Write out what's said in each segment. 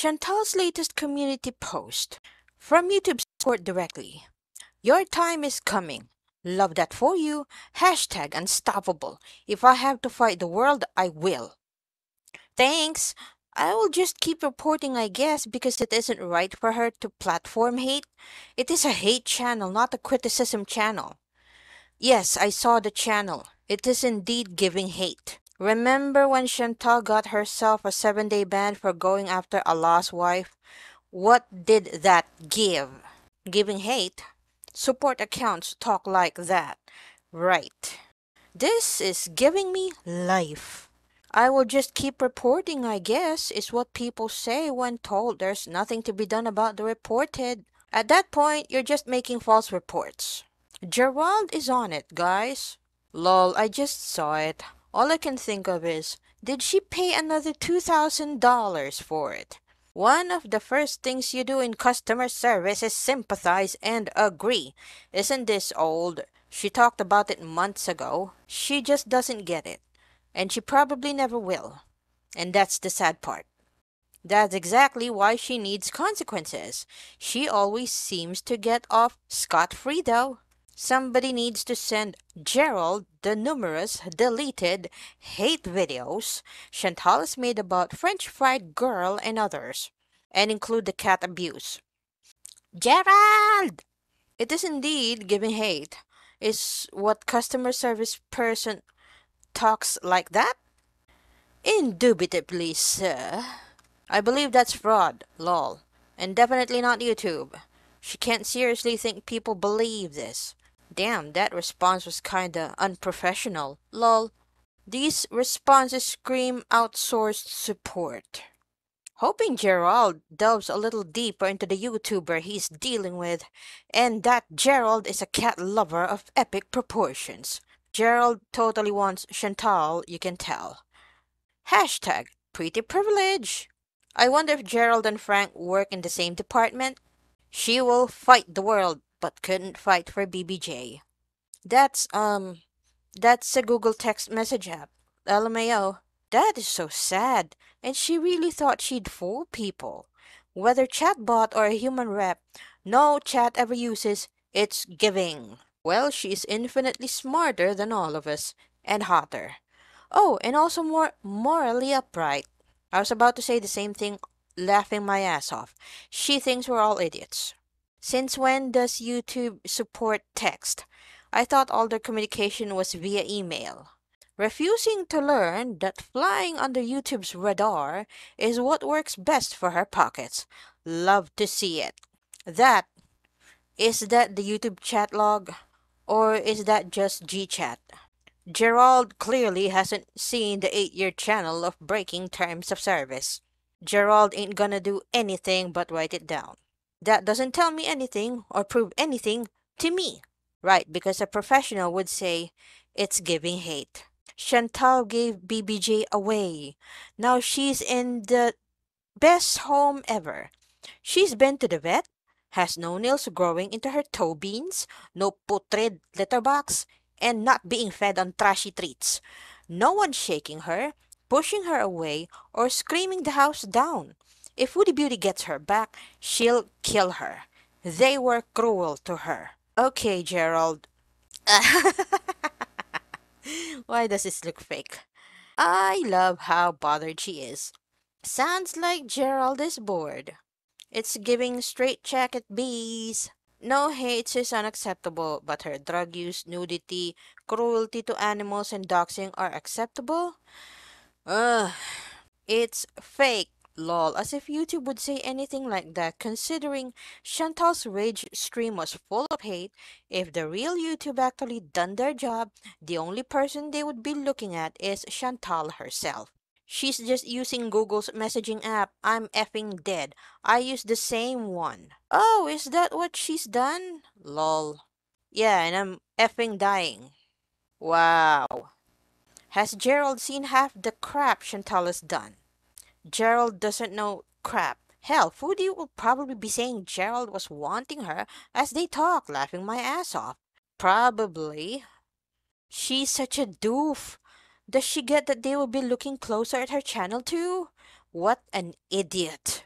Chantal's latest community post from YouTube support directly. Your time is coming. Love that for you. Hashtag unstoppable. If I have to fight the world, I will. Thanks. I will just keep reporting, I guess, because it isn't right for her to platform hate. It is a hate channel, not a criticism channel. Yes, I saw the channel. It is indeed giving hate. Remember when Chantal got herself a 7-day ban for going after a lost wife? What did that give? Giving hate? Support accounts talk like that. Right. This is giving me life. I will just keep reporting, I guess, is what people say when told there's nothing to be done about the reported. At that point, you're just making false reports. Gerald is on it, guys. Lol, I just saw it. All I can think of is, did she pay another $2,000 for it? One of the first things you do in customer service is sympathize and agree. Isn't this old? She talked about it months ago. She just doesn't get it. And she probably never will. And that's the sad part. That's exactly why she needs consequences. She always seems to get off scot-free though. Somebody needs to send Gerald the numerous deleted hate videos Chantal has made about French fried girl and others, and include the cat abuse. Gerald! It is indeed giving hate. Is what customer service person talks like that? Indubitably, sir. I believe that's fraud, lol. And definitely not YouTube. She can't seriously think people believe this. Damn, that response was kinda unprofessional, lol. These responses scream outsourced support. Hoping Gerald delves a little deeper into the YouTuber he's dealing with, and that Gerald is a cat lover of epic proportions. Gerald totally wants Chantal, you can tell. Hashtag pretty privilege. I wonder if Gerald and Frank work in the same department. She will fight the world, but couldn't fight for BBJ. That's a Google text message app. LMAO. That is so sad. And she really thought she'd fool people. Whether chatbot or a human rep, no chat ever uses it's giving. Well, she's infinitely smarter than all of us, and hotter. Oh, and also more morally upright. I was about to say the same thing, laughing my ass off. She thinks we're all idiots. Since when does YouTube support text? I thought all their communication was via email. Refusing to learn that flying under YouTube's radar is what works best for her pockets. Love to see it. That, is that the YouTube chat log? Or is that just GChat? Gerald clearly hasn't seen the 8-year channel of breaking terms of service. Gerald ain't gonna do anything but write it down. That doesn't tell me anything or prove anything to me. Right, because a professional would say it's giving hate. Chantal gave BBJ away. Now she's in the best home ever. She's been to the vet, has no nails growing into her toe beans, no putrid litterbox, and not being fed on trashy treats. No one shaking her, pushing her away, or screaming the house down. If Foodie Beauty gets her back, she'll kill her. They were cruel to her. Okay, Gerald. Why does this look fake? I love how bothered she is. Sounds like Gerald is bored. It's giving straight jacket bees. No hate is unacceptable, but her drug use, nudity, cruelty to animals, and doxing are acceptable? Ugh. It's fake, lol, as if YouTube would say anything like that, considering Chantal's rage stream was full of hate. If the real YouTube actually done their job, the only person they would be looking at is Chantal herself. She's just using Google's messaging app. I'm effing dead. I use the same one. Oh, is that what she's done? Lol. Yeah, and I'm effing dying. Wow. Has Gerald seen half the crap Chantal has done? Gerald doesn't know crap. Hell, Foodie will probably be saying Gerald was wanting her as they talk, laughing my ass off. Probably. She's such a doof. Does she get that they will be looking closer at her channel too? What an idiot.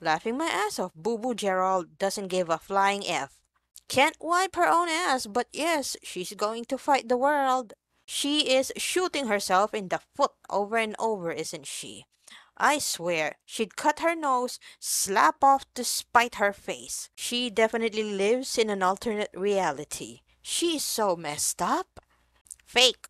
Laughing my ass off. Boo Boo Gerald doesn't give a flying F. Can't wipe her own ass, but yes, she's going to fight the world. She is shooting herself in the foot over and over, isn't she? I swear, she'd cut her nose, slap off to spite her face. She definitely lives in an alternate reality. She's so messed up. Fake.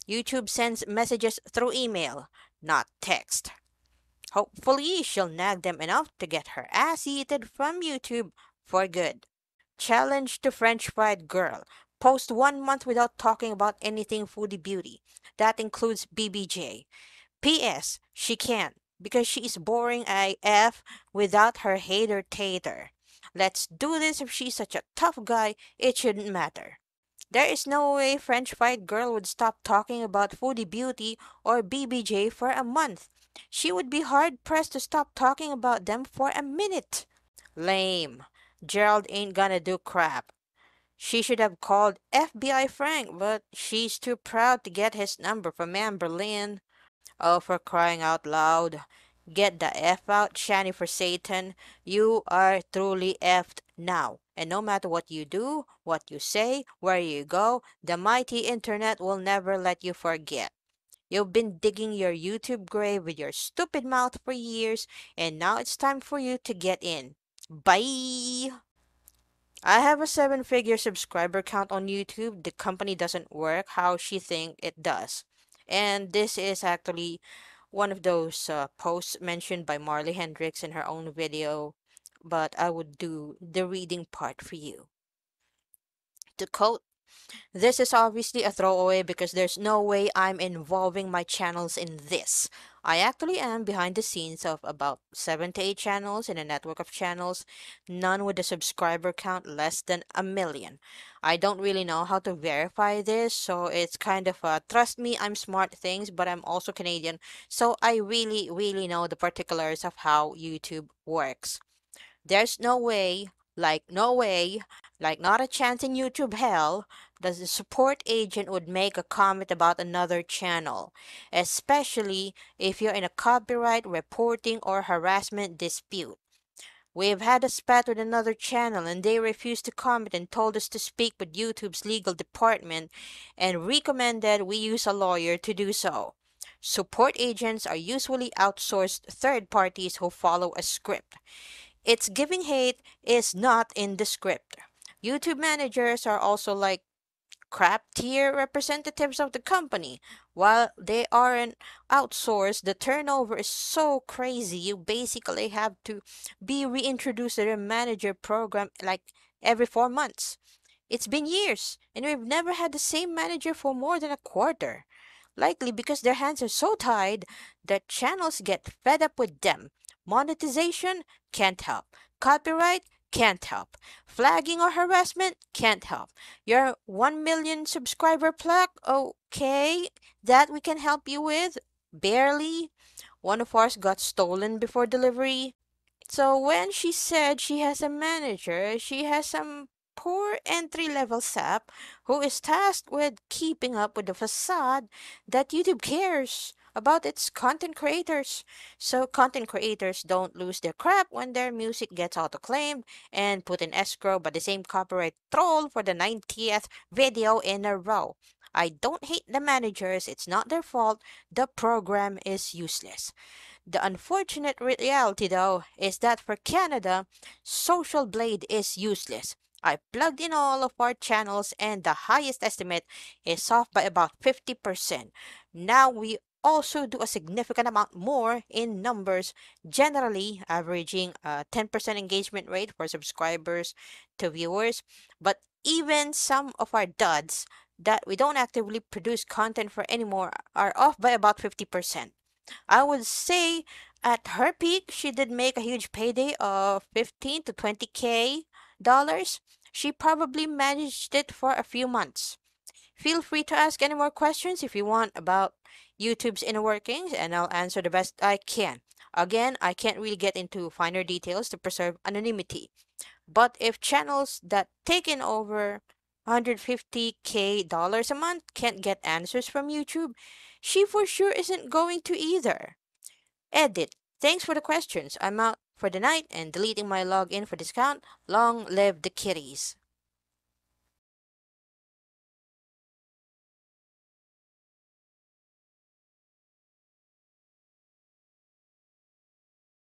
YouTube sends messages through email, not text. Hopefully, she'll nag them enough to get her ass eaten from YouTube for good. Challenge to French fried girl. Post 1 month without talking about anything foodie beauty. That includes BBJ. P.S. She can't because she is boring AF without her hater tater. Let's do this. If she's such a tough guy, it shouldn't matter. There is no way French fried girl would stop talking about foodie beauty or BBJ for a month. She would be hard pressed to stop talking about them for a minute. Lame. Gerald ain't gonna do crap. She should have called FBI Frank, but she's too proud to get his number from Anne Boleyn. Oh, for crying out loud. Get the F out, Shani for Satan. You are truly effed now. And no matter what you do, what you say, where you go, the mighty internet will never let you forget. You've been digging your YouTube grave with your stupid mouth for years, and now it's time for you to get in. Bye! I have a 7-figure subscriber count on YouTube. The company doesn't work how she think it does. And this is actually one of those posts mentioned by Marley Hendricks in her own video, but I would do the reading part for you. To quote, this is obviously a throwaway because there's no way I'm involving my channels in this. I actually am behind the scenes of about 7 to 8 channels in a network of channels, none with a subscriber count less than 1 million. I don't really know how to verify this, so it's kind of a trust me, I'm smart things, but I'm also Canadian, so I really know the particulars of how YouTube works. There's no way, no way, not a chance in YouTube hell, that the support agent would make a comment about another channel, especially if you're in a copyright, reporting, or harassment dispute. We've had a spat with another channel and they refused to comment and told us to speak with YouTube's legal department and recommended we use a lawyer to do so. Support agents are usually outsourced third parties who follow a script. It's giving hate is not in the script. YouTube managers are also like crap tier representatives of the company. While they aren't outsourced, the turnover is so crazy you basically have to be reintroduced to the manager program like every 4 months. It's been years, and we've never had the same manager for more than a quarter. Likely because their hands are so tied that channels get fed up with them. Monetization can't help. Copyright can't help. Flagging or harassment can't help. Your 1 million subscriber plaque, okay, that we can help you with? Barely. One of ours got stolen before delivery. So when she said she has a manager, she has some poor entry-level sap who is tasked with keeping up with the facade that YouTube cares about its content creators. So content creators don't lose their crap when their music gets auto-claimed and put in escrow by the same copyright troll for the 90th video in a row. I don't hate the managers, it's not their fault, the program is useless. The unfortunate reality, though, is that for Canada, Social Blade is useless. I plugged in all of our channels and the highest estimate is off by about 50%. Now we also do a significant amount more in numbers, generally averaging a 10% engagement rate for subscribers to viewers, but even some of our duds that we don't actively produce content for anymore are off by about 50%. I would say at her peak, she did make a huge payday of 15 to 20K dollars. She probably managed it for a few months. Feel free to ask any more questions if you want about YouTube's inner workings, and I'll answer the best I can. Again, I can't really get into finer details to preserve anonymity. But if channels that take in over 150K dollars a month can't get answers from YouTube, she for sure isn't going to either. Edit. Thanks for the questions. I'm out for the night and deleting my login for discount. Long live the kitties.